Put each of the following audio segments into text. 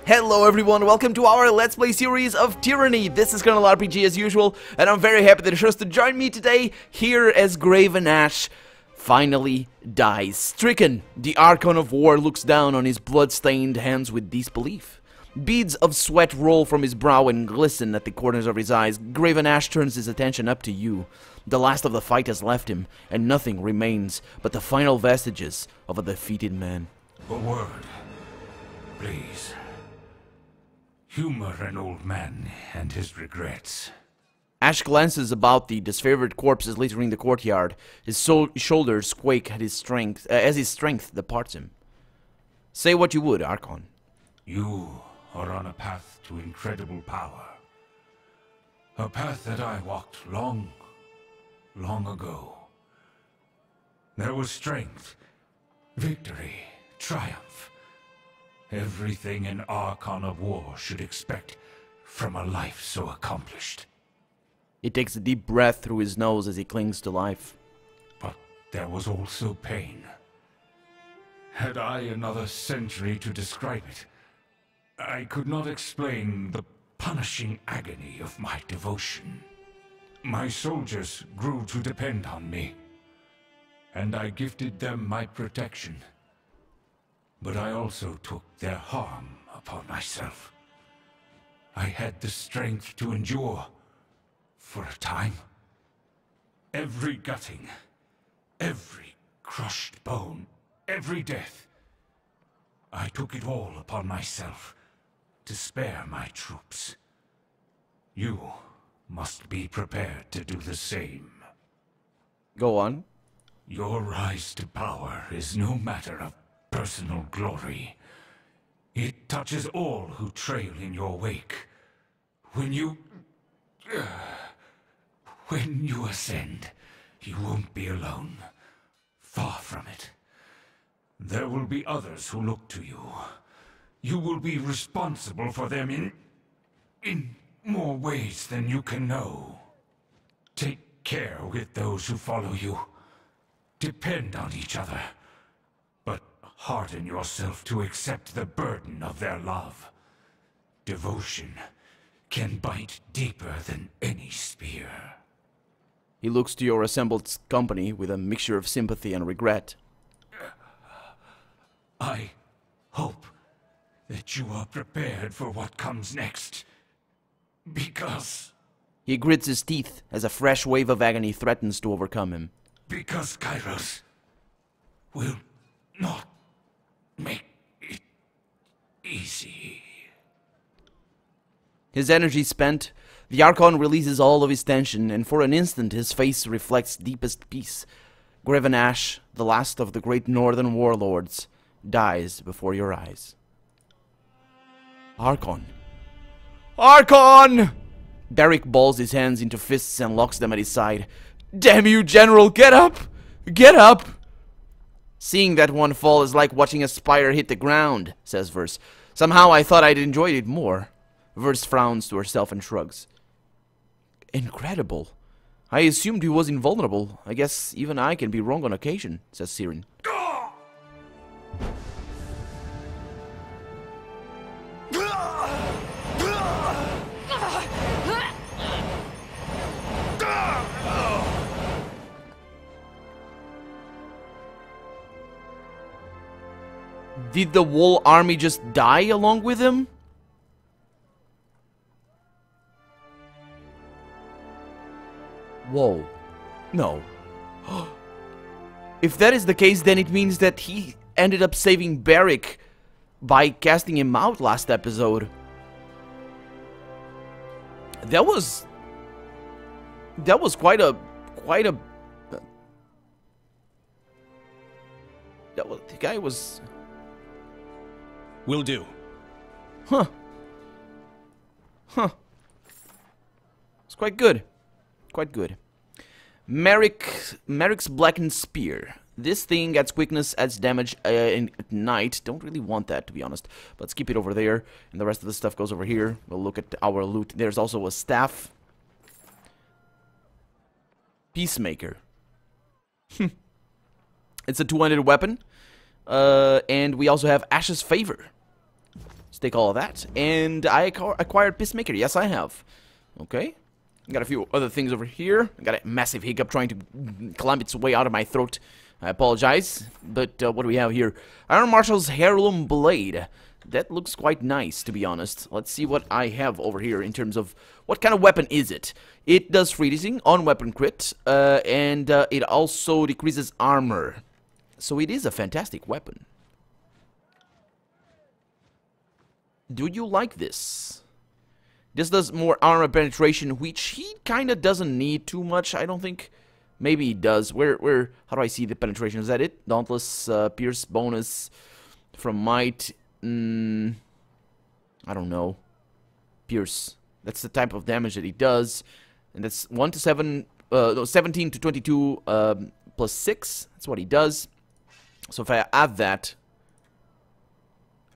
Hello everyone, welcome to our Let's Play series of Tyranny. This is Colonel RPG as usual, and I'm very happy that you chose to join me today here as Graven Ash finally dies. Stricken, the Archon of War looks down on his blood-stained hands with disbelief. Beads of sweat roll from his brow and glisten at the corners of his eyes. Graven Ash turns his attention up to you. The last of the fight has left him, and nothing remains but the final vestiges of a defeated man. A word, please. Humor an old man and his regrets. Ash glances about the disfavored corpses littering the courtyard. His shoulders quake at his strength, as his strength departs him. Say what you would, Archon. You are on a path to incredible power. A path that I walked long ago. There was strength, victory, triumph. Everything an Archon of War should expect from a life so accomplished. He takes a deep breath through his nose as he clings to life. But there was also pain. Had I another century to describe it, I could not explain the punishing agony of my devotion. My soldiers grew to depend on me, and I gifted them my protection. But I also took their harm upon myself. I had the strength to endure for a time. Every gutting, every crushed bone, every death. I took it all upon myself to spare my troops. You must be prepared to do the same. Go on. Your rise to power is no matter of personal glory. It touches all who trail in your wake. When you ascend, you won't be alone. Far from it. There will be others who look to you. You will be responsible for them in more ways than you can know. Take care with those who follow you. Depend on each other. But harden yourself to accept the burden of their love. Devotion can bite deeper than any spear. He looks to your assembled company with a mixture of sympathy and regret. I hope that you are prepared for what comes next. Because... He grits his teeth as a fresh wave of agony threatens to overcome him. Because Kairos will not make it easy. His energy spent, the Archon releases all of his tension, and for an instant his face reflects deepest peace. Graven Ash, the last of the great northern warlords, dies before your eyes. Archon. Archon! Beric balls his hands into fists and locks them at his side. Damn you, General, get up! Get up! Seeing that one fall is like watching a spire hit the ground, says Verse. Somehow I thought I'd enjoyed it more. Verse frowns to herself and shrugs. Incredible. I assumed he was invulnerable. I guess even I can be wrong on occasion, says Syrin. Did the whole army just die along with him? Whoa. No. If that is the case, then it means that he ended up saving Beric by casting him out last episode. That was quite a the guy was. Will do. Huh. It's quite good. Quite good. Merrick's Blackened Spear. This thing adds quickness, adds damage at night. Don't really want that, to be honest. But let's keep it over there. And the rest of the stuff goes over here. We'll look at our loot. There's also a staff. Peacemaker. It's a two-handed weapon. And we also have Ash's Favor. Let's take all of that. And I acquired Peacemaker. Yes, I have. Okay. Got a few other things over here. I got a massive hiccup trying to climb its way out of my throat. I apologize. But what do we have here? Iron Marshal's Heirloom Blade. That looks quite nice, to be honest. Let's see what I have over here in terms of what kind of weapon is it. It does freezing on weapon crit, and it also decreases armor. So it is a fantastic weapon. Do you like this? This does more armor penetration, which he kind of doesn't need too much, I don't think. Maybe he does. How do I see the penetration? Is that it? Dauntless, Pierce bonus from Might. I don't know. Pierce. That's the type of damage that he does. And that's 1 to 7, no, 17 to 22 plus 6. That's what he does. So if I add that...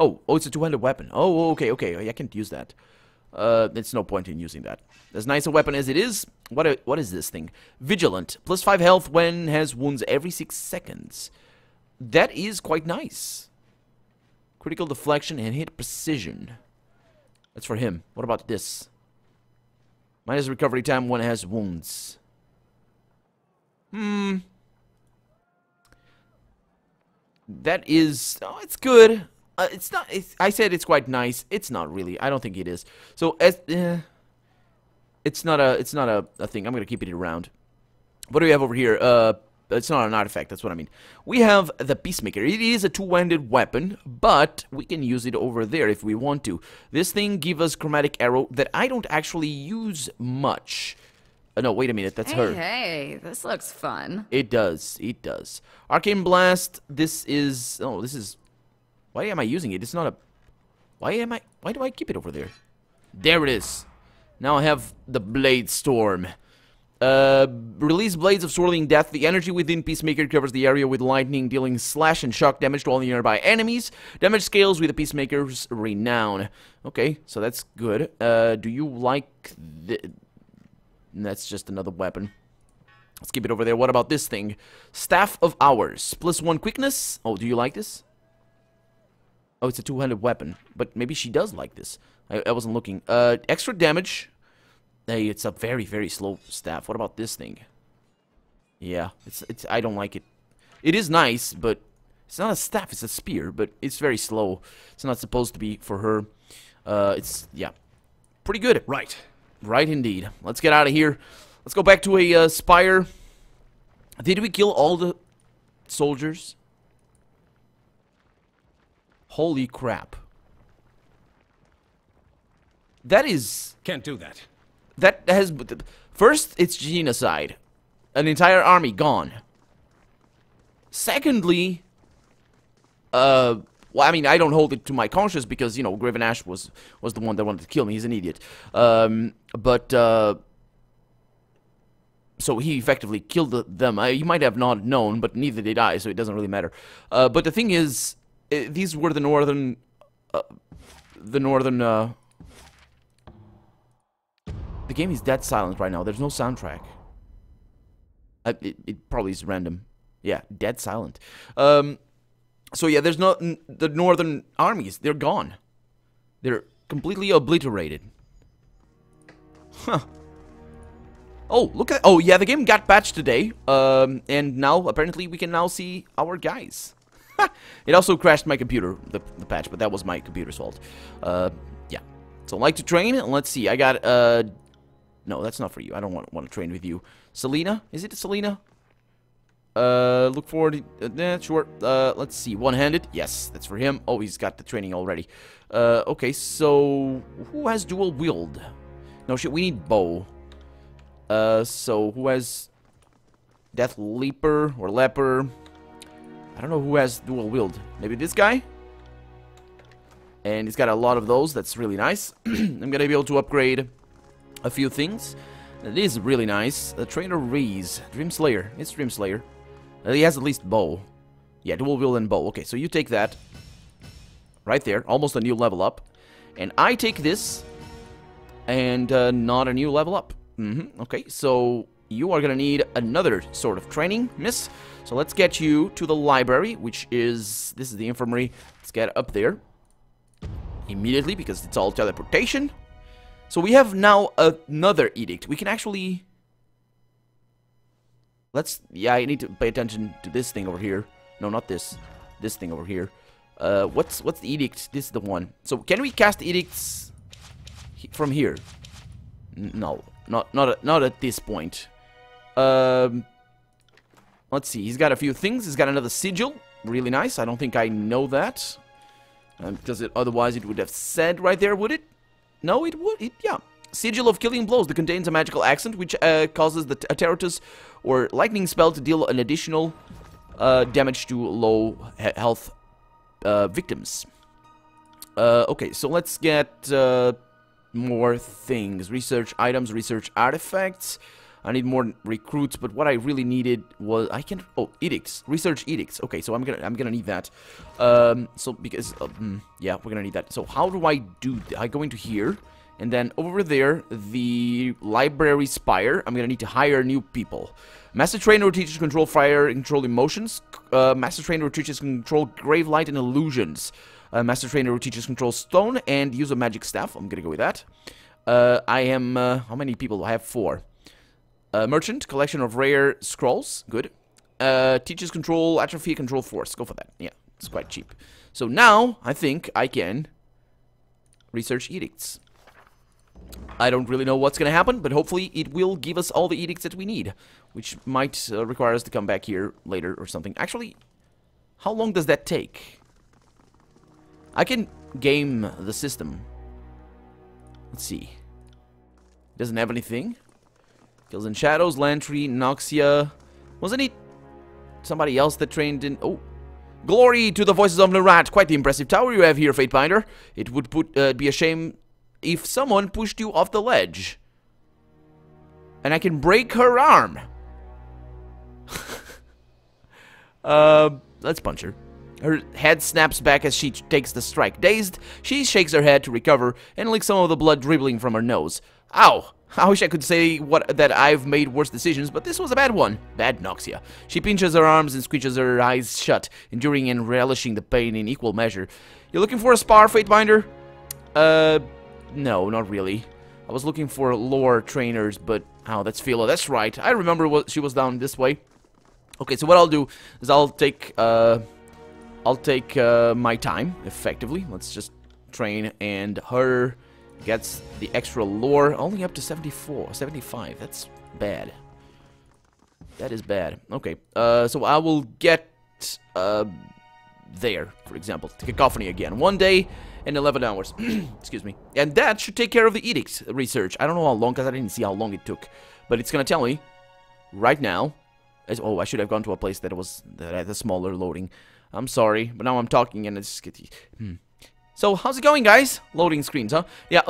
Oh, it's a two-handed weapon. Oh, okay. I can't use that. There's no point in using that. As nice a weapon as it is, what is this thing? Vigilant. Plus 5 health when has wounds every 6 seconds. That is quite nice. Critical deflection and hit precision. That's for him. What about this? Minus recovery time when it has wounds. That is... Oh, it's good. It's not... I said it's quite nice. It's not really. I don't think it is. So, it's not a thing. I'm going to keep it around. What do we have over here? It's not an artifact, that's what I mean. We have the Peacemaker. It is a two-handed weapon, but we can use it over there if we want to. This thing gives us Chromatic Arrow that I don't actually use much. No, wait a minute, that's her. Hey, this looks fun. It does. Arcane Blast, this is... Oh, this is... Why am I using it? It's not a... Why do I keep it over there? There it is. Now I have the Blade Storm. Release Blades of Swirling Death. The energy within Peacemaker covers the area with lightning, dealing slash and shock damage to all nearby enemies. Damage scales with the Peacemaker's renown. Okay, so that's good. Do you like the... That's just another weapon. Let's keep it over there. What about this thing? Staff of Hours. Plus 1 quickness. Oh, do you like this? Oh, it's a two-handed weapon. But maybe she does like this. I wasn't looking. Extra damage. Hey, it's a very, very slow staff. What about this thing? Yeah, it's. I don't like it. It is nice, but it's not a staff. It's a spear, but it's very slow. It's not supposed to be for her. Yeah, pretty good. Right. Right indeed. Let's get out of here. Let's go back to a Spire. Did we kill all the soldiers? Holy crap. That is... Can't do that. That has... First, it's genocide. An entire army gone. Secondly... well, I mean, I don't hold it to my conscience because, you know, Graven Ash was the one that wanted to kill me. He's an idiot. So he effectively killed them. You might have not known, but neither did I, so it doesn't really matter. But the thing is, these were the northern... The game is dead silent right now. There's no soundtrack. It probably is random. Yeah, dead silent. So yeah, there's not the northern armies. They're gone. They're completely obliterated. Huh. Oh, look at... Oh, yeah, the game got patched today. And now, apparently, we can now see our guys. It also crashed my computer, the patch, but that was my computer's fault. Yeah. So, like to train? Let's see. I got... No, that's not for you. I don't want to train with you. Selena? Is it Selena? Look forward to... sure. Let's see. One-handed? Yes, that's for him. Oh, he's got the training already. Okay, so... Who has dual wield? No, shit, we need bow. So, who has... Death Leaper or Leper? I don't know who has dual wield. Maybe this guy? And he's got a lot of those. That's really nice. I'm gonna be able to upgrade a few things. That is really nice. Trainer Reese. Dream Slayer. It's Dream Slayer. He has at least bow. Yeah, dual wield and bow. Okay, so you take that. Right there. Almost a new level up. And I take this. And not a new level up. Okay, so you are gonna need another sort of training, miss. So let's get you to the library, which is... This is the infirmary. Let's get up there. immediately because it's all teleportation. So we have now another edict. We can actually... Yeah, I need to pay attention to this thing over here. No, not this. This thing over here. What's the edict? This is the one. So can we cast edicts from here? No, not at this point. Let's see. He's got a few things. He's got another sigil. Really nice. I don't think I know that. Because otherwise it would have said right there, would it? No, it would. Yeah. Sigil of Killing Blows that contains a magical accent which causes the Terratus or lightning spell to deal an additional damage to low health victims. Okay, so let's get more things. Research items, research artifacts. I need more recruits, but what I really needed was edicts, research edicts. Okay, so I'm gonna need that. So because yeah, we're gonna need that. So how do I do? I go into here, and then over there, the library Spire. I'm gonna need to hire new people. Master Trainer who teaches control fire and control emotions. Master Trainer who teaches control grave light and illusions. Master Trainer who teaches control stone and use a magic staff. I'm gonna go with that. I am how many people? I have 4. Merchant, collection of rare scrolls. Good. Teaches control, atrophy, control force. Go for that. Yeah, it's quite cheap. So now, I think I can research edicts. I don't really know what's going to happen, but hopefully it will give us all the edicts that we need. Which might require us to come back here later or something. Actually, how long does that take? I can game the system. Let's see. Doesn't have anything. Kills in Shadows, Lantry, Noxia. Wasn't it somebody else that trained in... Oh. Glory to the voices of Nerat. Quite the impressive tower you have here, Fatebinder. It would be a shame if someone pushed you off the ledge. And I can break her arm. Let's punch her. Her head snaps back as she takes the strike. Dazed, she shakes her head to recover and licks some of the blood dribbling from her nose. Ow! I wish I could say that I've made worse decisions, but this was a bad one. Bad Noxia. She pinches her arms and squeezes her eyes shut, enduring and relishing the pain in equal measure. You're looking for a Spire, Fatebinder? No, not really. I was looking for lore trainers, but... Oh, that's Phila. That's right. I remember she was down this way. Okay, so what I'll do is I'll take my time, effectively. Let's just train, and her... gets the extra lore, only up to 75. That's bad. That is bad. Okay, so I will get there, for example, to Cacophony again. 1 day and 11 hours. Excuse me. And that should take care of the edict research. I don't know how long, because I didn't see how long it took. But it's going to tell me right now. Oh, I should have gone to a place that had a smaller loading. I'm sorry, but now I'm talking and it's... So, how's it going, guys? Loading screens, huh? Yeah,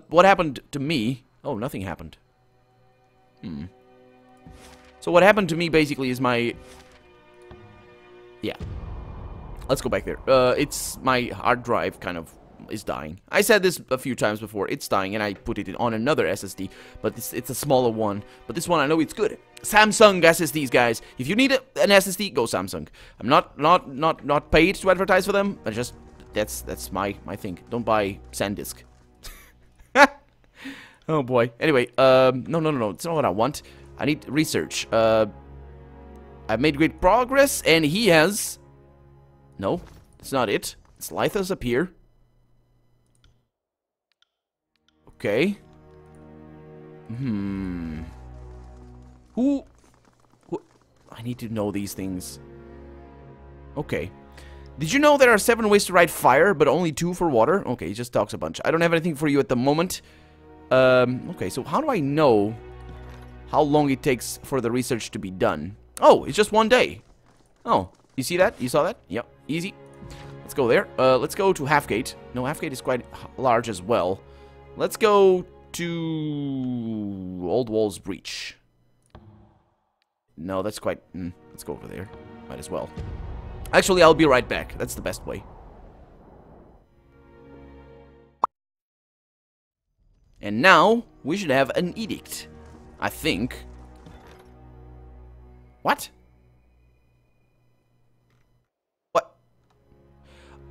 what happened to me... Oh, nothing happened. So, what happened to me, basically, is my... Yeah. Let's go back there. It's my hard drive, kind of, is dying. I said this a few times before. It's dying, and I put it on another SSD. But it's a smaller one. But this one, I know it's good. Samsung SSDs, guys. If you need an SSD, go Samsung. I'm not paid to advertise for them. I just... That's my thing. Don't buy SanDisk. Oh boy. Anyway, no. It's not what I want. I need research. I've made great progress, and he has... No, it's not it. It's Lythos up here. Okay. Who... I need to know these things. Okay. Did you know there are 7 ways to write fire, but only 2 for water? Okay, he just talks a bunch. I don't have anything for you at the moment. Okay, so how do I know how long it takes for the research to be done? Oh, it's just 1 day. Oh, you see that? You saw that? Yep, easy. Let's go there. Let's go to Halfgate. No, Halfgate is quite large as well. Let's go to Old Walls Breach. No, that's quite... let's go over there. Might as well. Actually, I'll be right back. That's the best way. And now, we should have an edict. I think. What? What?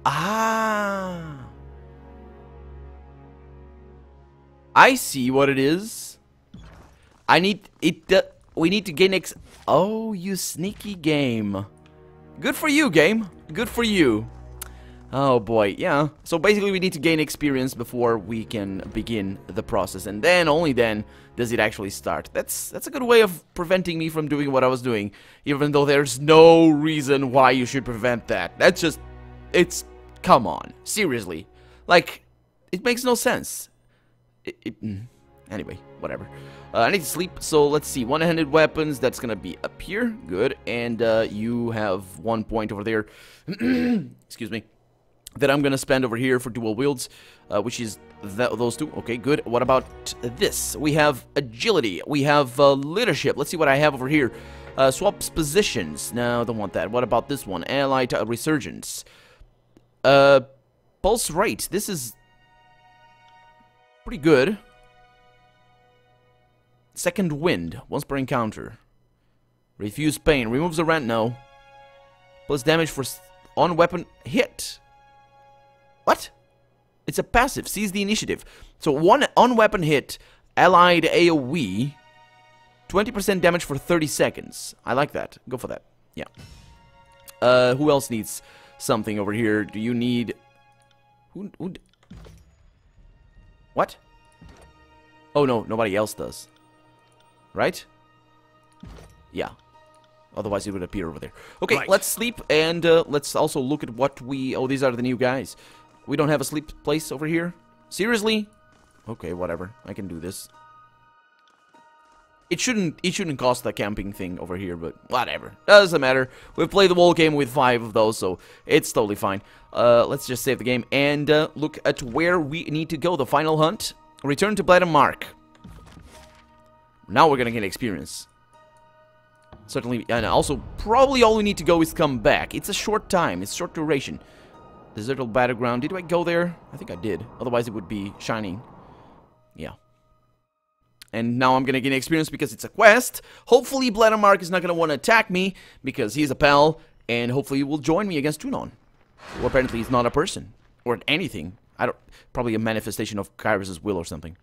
Ah. I see what it is. I need it. We need to gain Oh, you sneaky game. Good for you, game. Good for you. Oh boy, yeah. So basically we need to gain experience before we can begin the process, and then, only then, does it actually start. That's a good way of preventing me from doing what I was doing, even though there's no reason why you should prevent that. That's just, come on, seriously. Like, it makes no sense. Anyway, whatever. I need to sleep, so let's see. One-handed weapons, that's gonna be up here. Good. And you have 1 point over there. Excuse me. That I'm gonna spend over here for dual wields, which is those two. Okay, good. What about this? We have agility. We have leadership. Let's see what I have over here. Swaps positions. No, don't want that. What about this one? Allied resurgence. Pulse rate. This is pretty good. Second wind. Once per encounter. Refuse pain. Removes a rend. No. Plus damage for on weapon hit. What? It's a passive. Seize the initiative. So one on-weapon hit, allied AoE, 20% damage for 30 seconds. I like that. Go for that. Yeah. Who else needs something over here? Do you need... What? Oh, no. Nobody else does. Right? Yeah. Otherwise, it would appear over there. Okay, right. Let's sleep, and let's also look at what we... Oh, these are the new guys. We don't have a sleep place over here? Seriously? Okay, whatever. I can do this. It shouldn't cost the camping thing over here, but whatever. Doesn't matter. We've played the whole game with 5 of those, so it's totally fine. Let's just save the game and look at where we need to go. The final hunt. Return to Bladder Mark. Now we're gonna get experience. Certainly, and also, probably all we need to go is come back. It's a short time. It's short duration. Deserted battleground. Did I go there? I think I did. Otherwise, it would be shining. Yeah. And now I'm gonna gain experience because it's a quest. Hopefully, Bladder Mark is not gonna want to attack me because he's a pal, and hopefully, he will join me against Tunon. Who apparently is not a person or anything. Probably a manifestation of Kyrus' will or something.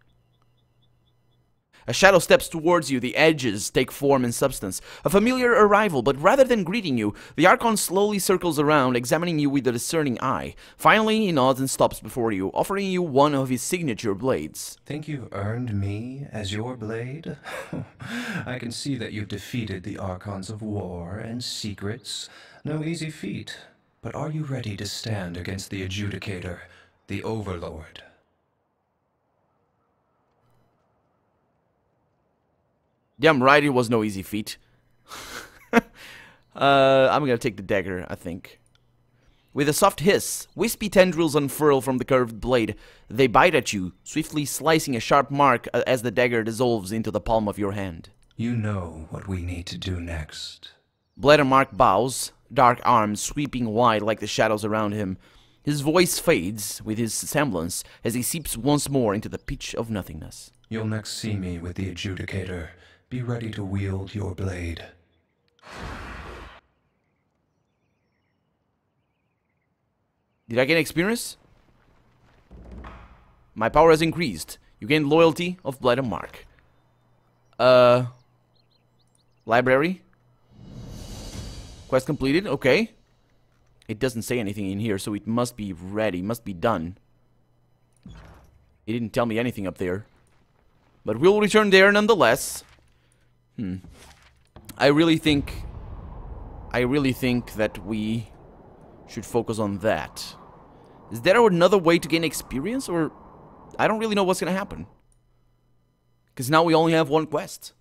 A shadow steps towards you, the edges take form and substance. A familiar arrival, but rather than greeting you, the Archon slowly circles around, examining you with a discerning eye. Finally, he nods and stops before you, offering you one of his signature blades. Think you earned me as your blade? I can see that you've defeated the Archons of War and Secrets. No easy feat. But are you ready to stand against the Adjudicator, the Overlord? Damn right, it was no easy feat. I'm gonna take the dagger, I think. With a soft hiss, wispy tendrils unfurl from the curved blade. They bite at you, swiftly slicing a sharp mark as the dagger dissolves into the palm of your hand. You know what we need to do next. Bladder Mark bows, dark arms sweeping wide like the shadows around him. His voice fades with his semblance as he seeps once more into the pitch of nothingness. You'll next see me with the Adjudicator. Be ready to wield your blade. Did I gain experience? My power has increased. You gain loyalty of Bladder Mark. Library? Quest completed, okay. It doesn't say anything in here, so it must be ready, must be done. It didn't tell me anything up there. But we'll return there nonetheless. I really think that we should focus on that. Is there another way to gain experience, or I don't really know what's gonna happen? Because now we only have one quest.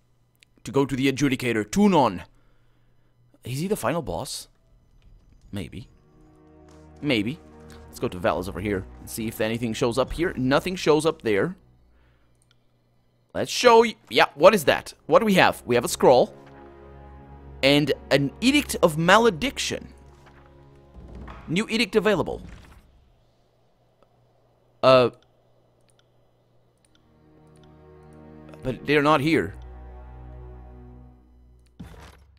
To go to the Adjudicator, Tunon. Is he the final boss? Maybe. Maybe. Let's go to Valis over here and see if anything shows up here. Nothing shows up there. Let's show you. Yeah, what is that? What do we have? We have a scroll. And an Edict of Malediction. New edict available. But they're not here.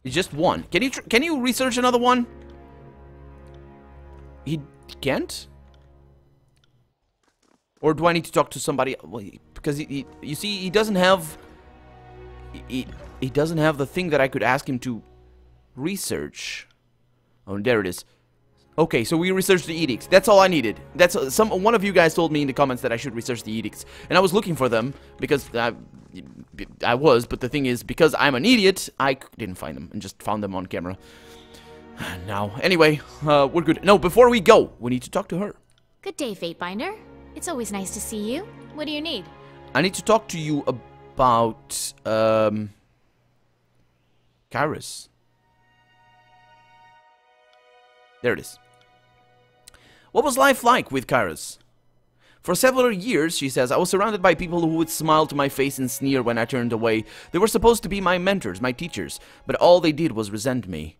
It's just one. Can you research another one? He can't? Or do I need to talk to somebody? Well, because you see, he doesn't have... He doesn't have the thing that I could ask him to research. Oh, there it is. Okay, so we researched the edicts. That's all I needed. That's one of you guys told me in the comments that I should research the edicts, and I was looking for them because I was. But the thing is, because I'm an idiot, I didn't find them and just found them on camera. Now, anyway, we're good. No, before we go, we need to talk to her. Good day, Fatebinder. It's always nice to see you. What do you need? I need to talk to you about Kairos. There it is. What was life like with Kairos? For several years, she says, I was surrounded by people who would smile to my face and sneer when I turned away. They were supposed to be my mentors, my teachers, but all they did was resent me.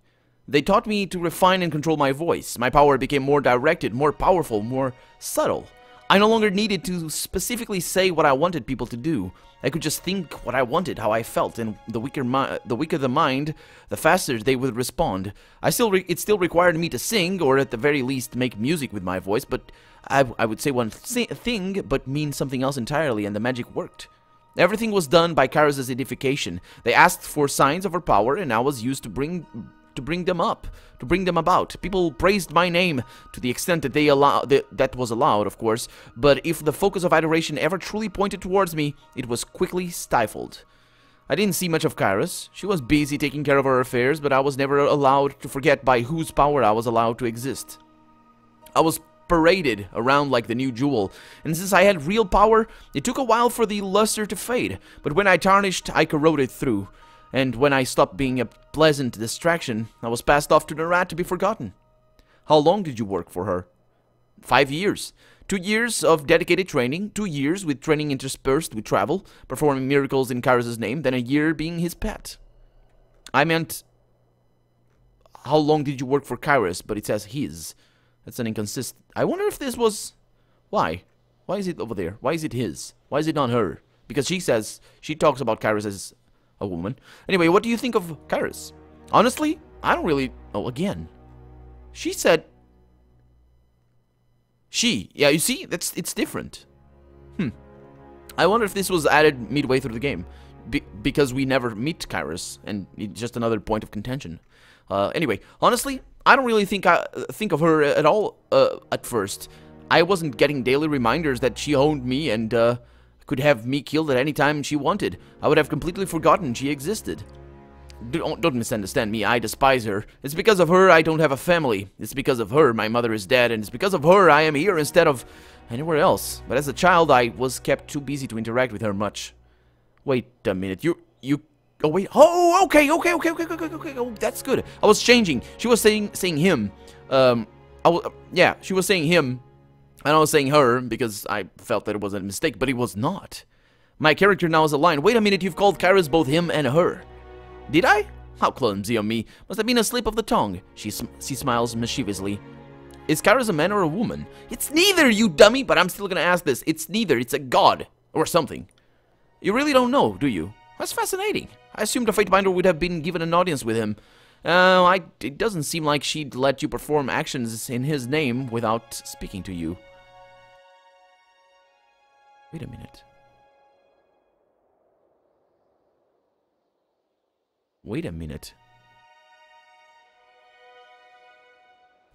They taught me to refine and control my voice. My power became more directed, more powerful, more subtle. I no longer needed to specifically say what I wanted people to do. I could just think what I wanted, how I felt, and the weaker the mind, the faster they would respond. It still required me to sing, or at the very least make music with my voice, but I would say one thing, but mean something else entirely, and the magic worked. Everything was done by Kairos' edification. They asked for signs of her power, and I was used to bring them about. People praised my name to the extent that that was allowed, of course, but if the focus of adoration ever truly pointed towards me, it was quickly stifled. I didn't see much of Kairos. She was busy taking care of her affairs, but I was never allowed to forget by whose power I was allowed to exist. I was paraded around like the new jewel, and since I had real power, it took a while for the luster to fade, but when I tarnished, I corroded through. And when I stopped being a pleasant distraction, I was passed off to the rat to be forgotten. How long did you work for her? 5 years. 2 years of dedicated training, 2 years with training interspersed with travel, performing miracles in Kairos' name, then a year being his pet. I meant, how long did you work for Kairos, but it says his. That's an inconsistent. I wonder if this was... Why? Why is it over there? Why is it his? Why is it not her? Because she talks about Kairos as a woman. Anyway, what do you think of Kairos? Honestly, I don't really... Oh, again. She said... She. Yeah, you see? It's different. I wonder if this was added midway through the game. Because we never meet Kairos, and it's just another point of contention. Anyway, honestly, I don't really think of her at all at first. I wasn't getting daily reminders that she owned me and could have me killed at any time she wanted. I would have completely forgotten she existed. Don't misunderstand me, I despise her. It's because of her I don't have a family. It's because of her my mother is dead, and it's because of her I am here instead of anywhere else. But as a child I was kept too busy to interact with her much. Wait a minute, you... Oh, wait. Oh, okay. Oh, that's good. I was changing. She was saying him. Yeah, she was saying him. And I was saying her because I felt that it was a mistake, but it was not. My character now is aligned. Wait a minute, you've called Kairos both him and her. Did I? How clumsy of me. Must have been a slip of the tongue. She smiles mischievously. Is Kairos a man or a woman? It's neither, you dummy, but I'm still gonna ask this. It's neither. It's a god. Or something. You really don't know, do you? That's fascinating. I assumed a Fatebinder would have been given an audience with him. It doesn't seem like she'd let you perform actions in his name without speaking to you. Wait a minute. Wait a minute.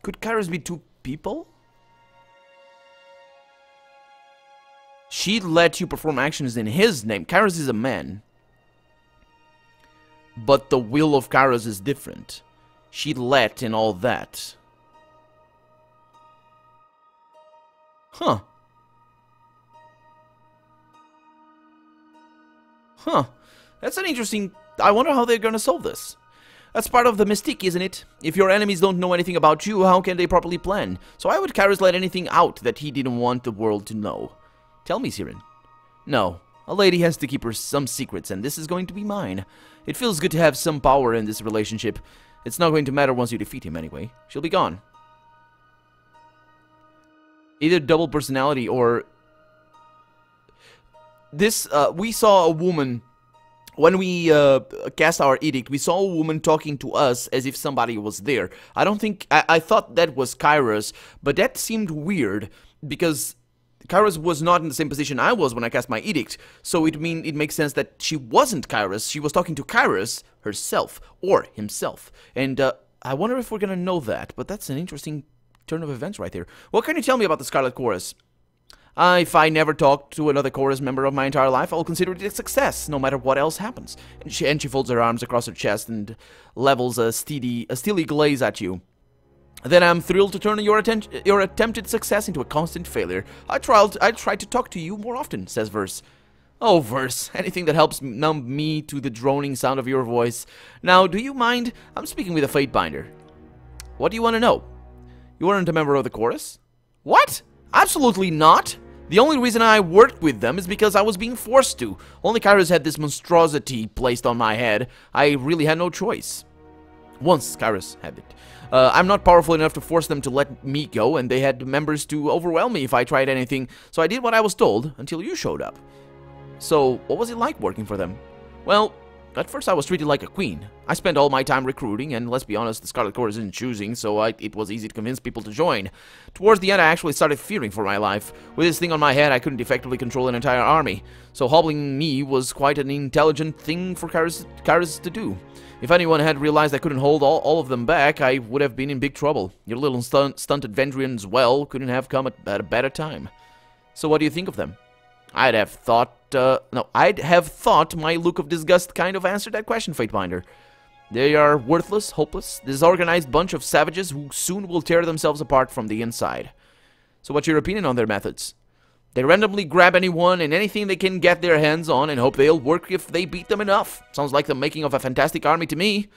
Could Kairos be two people? She'd let you perform actions in his name. Kairos is a man. But the will of Kairos is different. She'd let and all that. Huh. That's an interesting... I wonder how they're gonna solve this. That's part of the mystique, isn't it? If your enemies don't know anything about you, how can they properly plan? So why would Kairos let anything out that he didn't want the world to know? Tell me, Syrin. No. A lady has to keep her some secrets, and this is going to be mine. It feels good to have some power in this relationship. It's not going to matter once you defeat him anyway. She'll be gone. Either double personality or... This, we saw a woman... When we cast our edict, we saw a woman talking to us as if somebody was there. I don't think... I thought that was Kairos, but that seemed weird, because Kairos was not in the same position I was when I cast my Edict, so it makes sense that she wasn't Kairos. She was talking to Kairos herself, or himself. And I wonder if we're gonna know that, but that's an interesting turn of events right there. What can you tell me about the Scarlet Chorus? If I never talk to another chorus member of my entire life, I'll consider it a success, no matter what else happens. And she folds her arms across her chest and levels a steely glaze at you. Then I'm thrilled to turn your attempted success into a constant failure. I try to talk to you more often, says Verse. Oh, Verse, anything that helps numb me to the droning sound of your voice. Now, do you mind? I'm speaking with a Fatebinder. What do you want to know? You weren't a member of the chorus? What? Absolutely not! The only reason I worked with them is because I was being forced to. Only Kairos had this monstrosity placed on my head. I really had no choice. Once Kairos had it. I'm not powerful enough to force them to let me go, and they had members to overwhelm me if I tried anything, so I did what I was told until you showed up. So, what was it like working for them? Well, at first I was treated like a queen. I spent all my time recruiting, and let's be honest, the Scarlet Chorus isn't choosing, so it was easy to convince people to join. Towards the end, I actually started fearing for my life. With this thing on my head, I couldn't effectively control an entire army, so hobbling me was quite an intelligent thing for Kairos to do. If anyone had realized I couldn't hold all of them back, I would have been in big trouble. Your little stunted Vendrian's well couldn't have come at a better time. So what do you think of them? I'd have thought my look of disgust kind of answered that question, Fatebinder. They are worthless, hopeless, disorganized bunch of savages who soon will tear themselves apart from the inside. So what's your opinion on their methods? They randomly grab anyone and anything they can get their hands on and hope they'll work if they beat them enough. Sounds like the making of a fantastic army to me.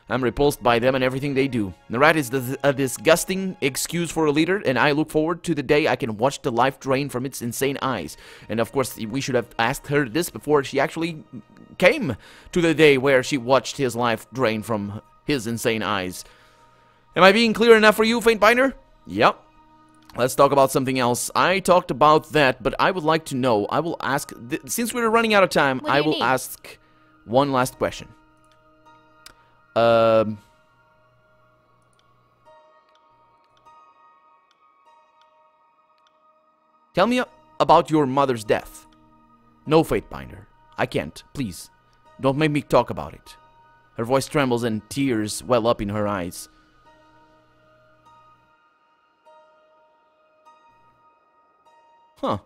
I'm repulsed by them and everything they do. The rat is a disgusting excuse for a leader, and I look forward to the day I can watch the life drain from its insane eyes. And of course, we should have asked her this before she actually came to the day where she watched his life drain from his insane eyes. Am I being clear enough for you, Fatebinder? Yep. Let's talk about something else. I talked about that, but I would like to know. I will ask, since we're running out of time, I will ask one last question. Tell me about your mother's death. No, Fatebinder. I can't. Please. Don't make me talk about it. Her voice trembles and tears well up in her eyes. Huh.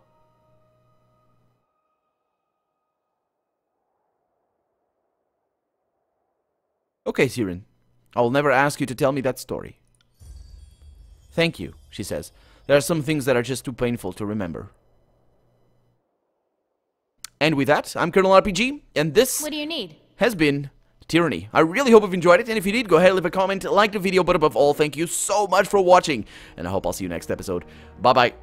Okay, Syrin. I will never ask you to tell me that story. Thank you, she says. There are some things that are just too painful to remember. And with that, I'm Colonel RPG, and this What do you need? has been Tyranny. I really hope you've enjoyed it, and if you did, go ahead and leave a comment, like the video, but above all, thank you so much for watching, and I hope I'll see you next episode. Bye-bye.